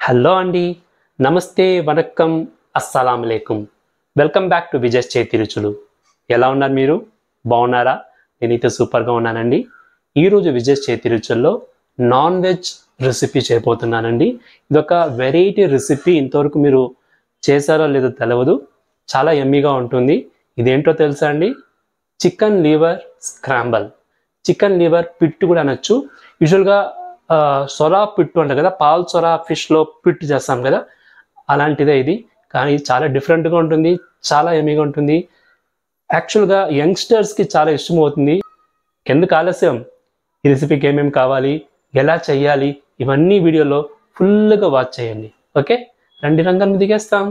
Hello అండి, నమస్తే, వనక్కం, అస్సలాము అలైకుం. వెల్కమ్ బ్యాక్ టు విజయ్ చేతి రుచులు. ఎలా ఉన్నారు మీరు? బాగున్నారా? నేనైతే సూపర్గా ఉన్నానండి. ఈరోజు విజయ్ చేతి రుచుల్లో నాన్ వెజ్ రెసిపీ చేయబోతున్నానండి. ఇదొక వెరైటీ రెసిపీ. ఇంతవరకు మీరు చేశారో లేదో తెలియదు. చాలా యమ్మీగా ఉంటుంది. ఇదేంటో తెలుసా అండి? Chicken liver scramble. Chicken liver పిట్టు కూడా అనొచ్చు. యూజువల్గా సొరా పిట్టు అంటారు కదా, పాల్ సొరా ఫిష్లో పిట్టు చేస్తాం కదా, అలాంటిదే ఇది. కానీ చాలా డిఫరెంట్గా ఉంటుంది, చాలా యమ్మీగా ఉంటుంది. యాక్చువల్గా యంగ్స్టర్స్కి చాలా ఇష్టం అవుతుంది. ఎందుకు ఆలస్యం? ఈ రెసిపీకి ఏమేమి కావాలి, ఎలా చేయాలి, ఇవన్నీ వీడియోలో ఫుల్గా వాచ్ చేయండి. ఓకే, రండి రంగం దిగేస్తాం.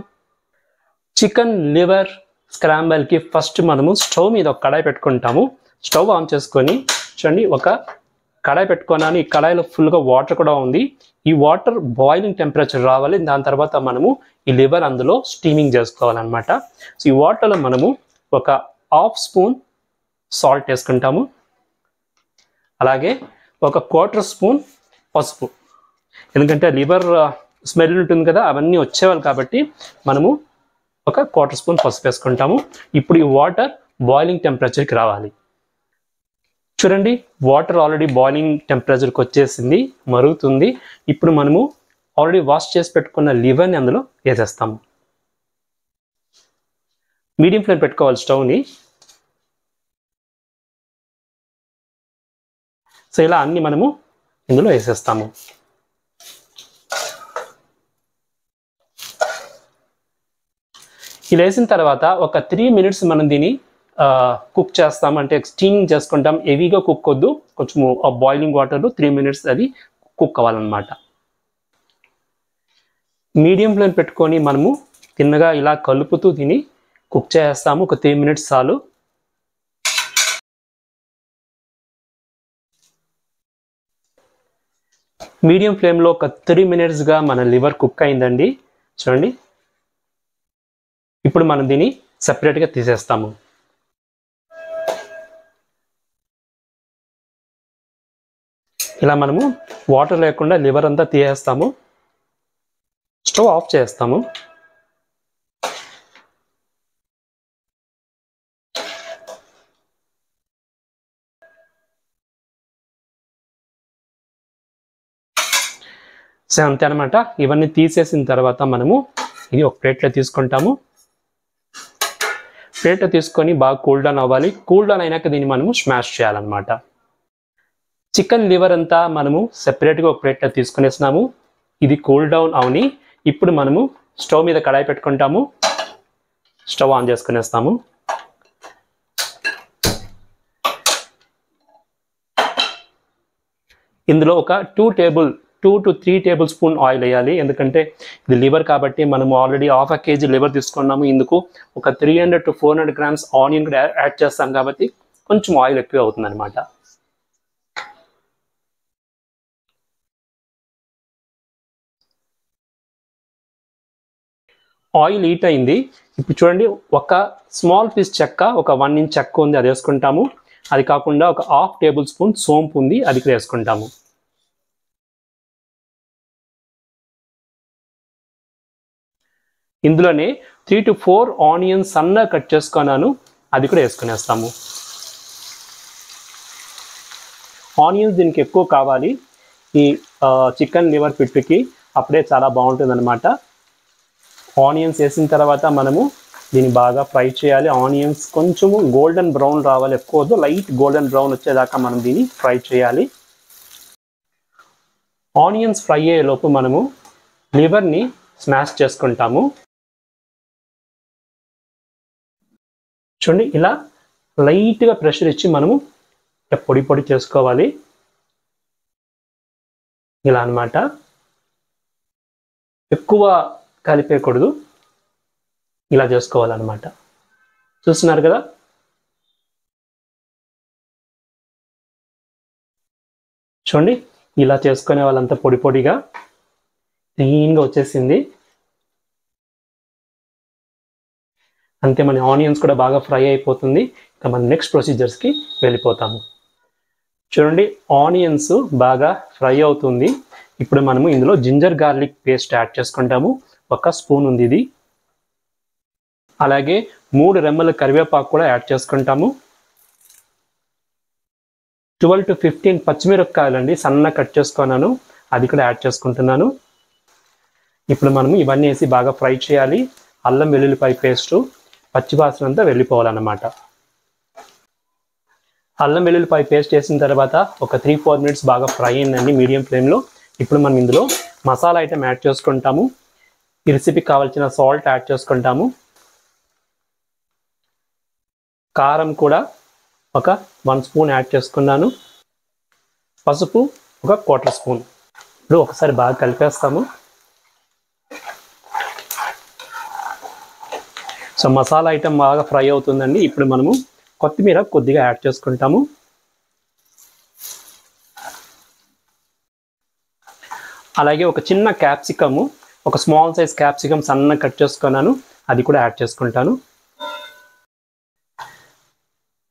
చికెన్ లివర్ స్క్రాంబల్కి ఫస్ట్ మనము స్టవ్ మీద ఒక కడాయి పెట్టుకుంటాము. స్టవ్ ఆన్ చేసుకొని చూడండి, ఒక కడాయి పెట్టుకున్నాను. ఈ కడాయిలో ఫుల్గా వాటర్ కూడా ఉంది. ఈ వాటర్ బాయిలింగ్ టెంపరేచర్ రావాలి. దాని తర్వాత మనము ఈ లివర్ అందులో స్టీమింగ్ చేసుకోవాలన్నమాట. సో ఈ వాటర్లో మనము ఒక హాఫ్ స్పూన్ సాల్ట్ వేసుకుంటాము. అలాగే ఒక 1/4 స్పూన్ పసుపు. ఎందుకంటే లివర్ స్మెల్ ఉంటుంది కదా, అవన్నీ వచ్చేవాళ్ళు కాబట్టి మనము ఒక 1/4 స్పూన్ పసుపు వేసుకుంటాము. ఇప్పుడు ఈ వాటర్ బాయిలింగ్ టెంపరేచర్కి రావాలి. చూడండి, వాటర్ ఆల్రెడీ బాయిలింగ్ టెంపరేచర్కి వచ్చేసింది, మరుగుతుంది. ఇప్పుడు మనము ఆల్రెడీ వాష్ చేసి పెట్టుకున్న లివర్ని అందులో వేసేస్తాము. మీడియం ఫ్లేమ్ పెట్టుకోవాలి స్టవ్ని. సో ఇలా అన్ని మనము ఇందులో వేసేస్తాము. ఇలా వేసిన తర్వాత ఒక 3 మినిట్స్ మనం దీన్ని కుక్ చేస్తాం. అంటే స్టీమింగ్ చేసుకుంటాం. హెవీగా కుక్ వద్దు, కొంచెము బాయిలింగ్ వాటర్లో 3 మినిట్స్ అది కుక్ అవ్వాలన్నమాట. మీడియం ఫ్లేమ్ పెట్టుకొని మనము తిన్నగా ఇలా కలుపుతూ తిని కుక్ చేస్తాము. ఒక 3 మినిట్స్ చాలు. మీడియం ఫ్లేమ్లో ఒక 3 మినిట్స్గా మన లివర్ కుక్ అయిందండి. చూడండి, ఇప్పుడు మనం దీన్ని సపరేట్గా తీసేస్తాము. ఇలా మనము వాటర్ లేకుండా లివర్ అంతా తీసేస్తాము. స్టవ్ ఆఫ్ చేస్తాము. సో అంతే అనమాట. ఇవన్నీ తీసేసిన తర్వాత మనము ఇది ఒక ప్లేట్లో తీసుకుంటాము. ప్లేట్లో తీసుకొని బాగా కూల్ డౌన్ అవ్వాలి. కూల్ డౌన్ అయినాక దీన్ని మనము స్మాష్ చేయాలన్నమాట. చికెన్ లివర్ అంతా మనము సెపరేట్గా ఒక ప్లేట్లో తీసుకునేసినాము. ఇది కూల్ డౌన్ అవని. ఇప్పుడు మనము స్టవ్ మీద కడాయి పెట్టుకుంటాము. స్టవ్ ఆన్ చేసుకునేస్తాము. ఇందులో ఒక 2 to 3 టేబుల్ స్పూన్ ఆయిల్ వేయాలి. ఎందుకంటే ఇది లివర్ కాబట్టి మనము ఆల్రెడీ 1/2 kg లివర్ తీసుకున్నాము. ఇందుకు ఒక 300 to 400 grams ఆనియన్ కూడా యాడ్ చేస్తాం కాబట్టి కొంచెం ఆయిల్ ఎక్కువ అవుతుంది అనమాట. ఆయిల్ హీట్ అయింది. ఇప్పుడు చూడండి, ఒక స్మాల్ పీస్ చెక్క, ఒక 1 ఇంచ్ చెక్క ఉంది, అది వేసుకుంటాము. అది కాకుండా ఒక 1/2 టేబుల్ స్పూన్ సోంపు ఉంది, అది కూడా వేసుకుంటాము. ఇందులోనే 3 to 4 ఆనియన్స్ సన్నగా కట్ చేసుకున్నాను, అది కూడా వేసుకునేస్తాము. ఆనియన్స్ దీనికి ఎక్కువ కావాలి ఈ చికెన్ లివర్ పిట్టుకి, అప్పుడే చాలా బాగుంటుంది అనమాట. ఆనియన్స్ వేసిన తర్వాత మనము దీన్ని బాగా ఫ్రై చేయాలి. ఆనియన్స్ కొంచెము గోల్డెన్ బ్రౌన్ రావాలి, ఎక్కువ వద్దు, లైట్ గోల్డెన్ బ్రౌన్ వచ్చేదాకా మనం దీన్ని ఫ్రై చేయాలి. ఆనియన్స్ ఫ్రై అయ్యేలోపు మనము లివర్ని స్మాష్ చేసుకుంటాము. చూడండి, ఇలా లైట్గా ప్రెషర్ ఇచ్చి మనము పొడి పొడి చేసుకోవాలి. ఇలా అన్నమాట. ఎక్కువ కలిపేయకూడదు, ఇలా చేసుకోవాలన్నమాట. చూస్తున్నారు కదా. చూడండి, ఇలా చేసుకునే వాళ్ళంతా పొడి పొడిగా క్లీన్గా వచ్చేసింది. అంతే, మన ఆనియన్స్ కూడా బాగా ఫ్రై అయిపోతుంది. ఇక మన నెక్స్ట్ ప్రొసీజర్స్కి వెళ్ళిపోతాము. చూడండి, ఆనియన్స్ బాగా ఫ్రై అవుతుంది. ఇప్పుడు మనము ఇందులో జింజర్ గార్లిక్ పేస్ట్ యాడ్ చేసుకుంటాము. 1 స్పూన్ ఉంది ఇది. అలాగే 3 రెమ్మల కరివేపాకు కూడా యాడ్ చేసుకుంటాము. 12 to 15 పచ్చిమిరపకాయలు అండి, సన్నగా కట్ చేసుకున్నాను, అది కూడా యాడ్ చేసుకుంటున్నాను. ఇప్పుడు మనము ఇవన్నీ వేసి బాగా ఫ్రై చేయాలి. అల్లం వెల్లుల్లిపాయ పేస్టు పచ్చివాసన అంతా వెళ్ళిపోవాలన్నమాట. అల్లం వెల్లుల్లిపాయ పేస్ట్ వేసిన తర్వాత ఒక 3-4 మినిట్స్ బాగా ఫ్రై అయిందండి మీడియం ఫ్లేమ్లో. ఇప్పుడు మనం ఇందులో మసాలా ఐటెం యాడ్ చేసుకుంటాము. ఈ రెసిపీకి కావాల్సిన సాల్ట్ యాడ్ చేసుకుంటాము. కారం కూడా ఒక 1 స్పూన్ యాడ్ చేసుకున్నాను. పసుపు ఒక 1/4 స్పూన్. ఇప్పుడు ఒకసారి బాగా కలిపేస్తాము. సో మసాలా ఐటెం బాగా ఫ్రై అవుతుందండి. ఇప్పుడు మనము కొత్తిమీర కొద్దిగా యాడ్ చేసుకుంటాము. అలాగే ఒక చిన్న క్యాప్సికము, ఒక స్మాల్ సైజ్ క్యాప్సికమ్ సన్నగా కట్ చేసుకున్నాను, అది కూడా యాడ్ చేసుకుంటాను.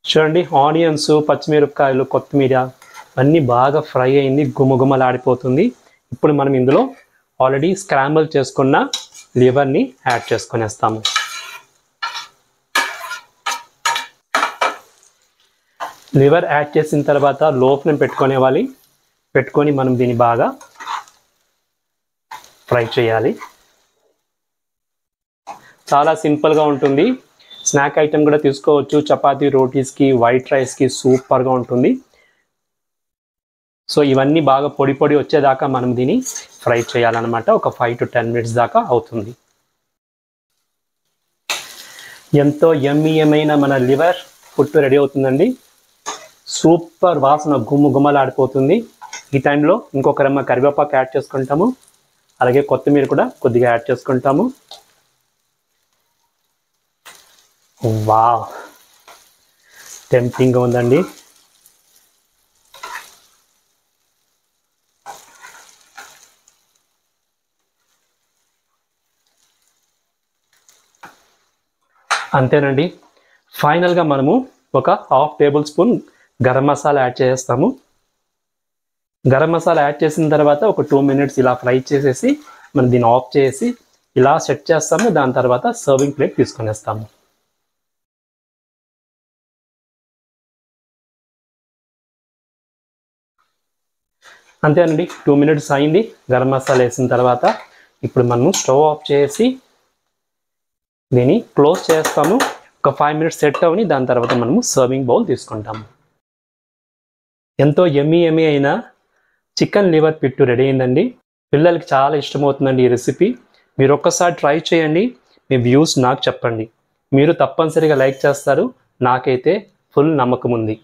చూడండి, ఆనియన్స్, పచ్చిమిరపకాయలు, కొత్తిమీర అన్నీ బాగా ఫ్రై అయింది, గుమగుమలాడిపోతుంది. ఇప్పుడు మనం ఇందులో ఆల్రెడీ స్క్రాంబుల్ చేసుకున్న లివర్ని యాడ్ చేసుకునేస్తాము. లివర్ యాడ్ చేసిన తర్వాత లో ఫ్లేమ్ పెట్టుకొని మనం దీన్ని బాగా ఫ్రై చేయాలి. చాలా సింపుల్గా ఉంటుంది. స్నాక్ ఐటెం కూడా తీసుకోవచ్చు. చపాతీ, రోటీస్కి, వైట్ రైస్కి సూపర్గా ఉంటుంది. సో ఇవన్నీ బాగా పొడి పొడి వచ్చేదాకా మనం దీన్ని ఫ్రై చేయాలన్నమాట. ఒక 5 to 10 మినిట్స్ దాకా అవుతుంది. ఎంతో యమ్మీయమైన మన లివర్ పుట్టు రెడీ అవుతుందండి. సూపర్ వాసన గుమలాడిపోతుంది. ఈ టైంలో ఇంకొక రెమ్మ కరివేపాకు యాడ్ చేసుకుంటాము. అలాగే కొత్తిమీర కూడా కొద్దిగా యాడ్ చేసుకుంటాము. వావ్, టెంప్టింగ్గా ఉందండి. అంతేనండి. ఫైనల్గా మనము ఒక 1/2 table spoon garam masala add చేస్తాము. గరం మసాలా యాడ్ చేసిన తర్వాత ఒక 2 మినిట్స్ ఇలా ఫ్రై చేసేసి మనం దీన్ని ఆఫ్ చేసి ఇలా సెట్ చేస్తాము. దాని తర్వాత సర్వింగ్ ప్లేట్ తీసుకునేస్తాము. అంతేనండి, 2 మినిట్స్ అయింది గరం మసాలా వేసిన తర్వాత. ఇప్పుడు మనము స్టవ్ ఆఫ్ చేసి దీన్ని క్లోజ్ చేస్తాము. ఒక 5 మినిట్స్ సెట్ అవని దాని తర్వాత మనము సర్వింగ్ బౌల్ తీసుకుంటాము. ఎంతో యమ్మీ అయిన చికెన్ లివర్ పిట్టు రెడీ అయిందండి. పిల్లలకి చాలా ఇష్టమవుతుందండి ఈ రెసిపీ. మీరు ఒక్కసారి ట్రై చేయండి, మీ వ్యూస్ నాకు చెప్పండి. మీరు తప్పనిసరిగా లైక్ చేస్తారు, నాకైతే ఫుల్ నమ్మకం ఉంది.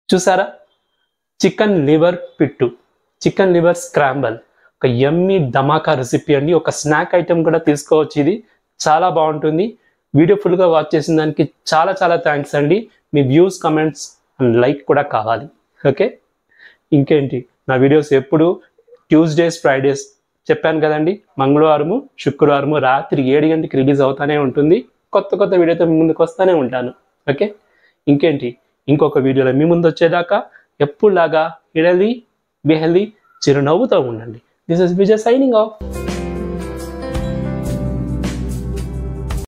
చూసారా, చికెన్ లివర్ పిట్టు, చికెన్ లివర్ స్క్రాంబల్, ఒక యమ్మీ ధమాకా రెసిపీ అండి. ఒక స్నాక్ ఐటెం కూడా తీసుకోవచ్చు. ఇది చాలా బాగుంటుంది. వీడియో ఫుల్గా వాచ్ చేసిన దానికి చాలా చాలా థ్యాంక్స్ అండి. మీ వ్యూస్, కమెంట్స్ అండ్ లైక్ కూడా కావాలి. ఓకే, ఇంకేంటి, నా వీడియోస్ ఎప్పుడు ట్యూస్డేస్, ఫ్రైడేస్ చెప్పాను కదండి, మంగళవారము, శుక్రవారము రాత్రి 7 గంటలకు రిలీజ్ అవుతానే ఉంటుంది. కొత్త వీడియోతో మీ ముందుకు వస్తూనే ఉంటాను. ఓకే, ఇంకేంటి, ఇంకొక వీడియోలో మీ ముందు వచ్చేదాకా ఎప్పుడులాగా హెల్దీ, బి హెల్దీ, చిరునవ్వుతో ఉండండి. This is Vijay signing off.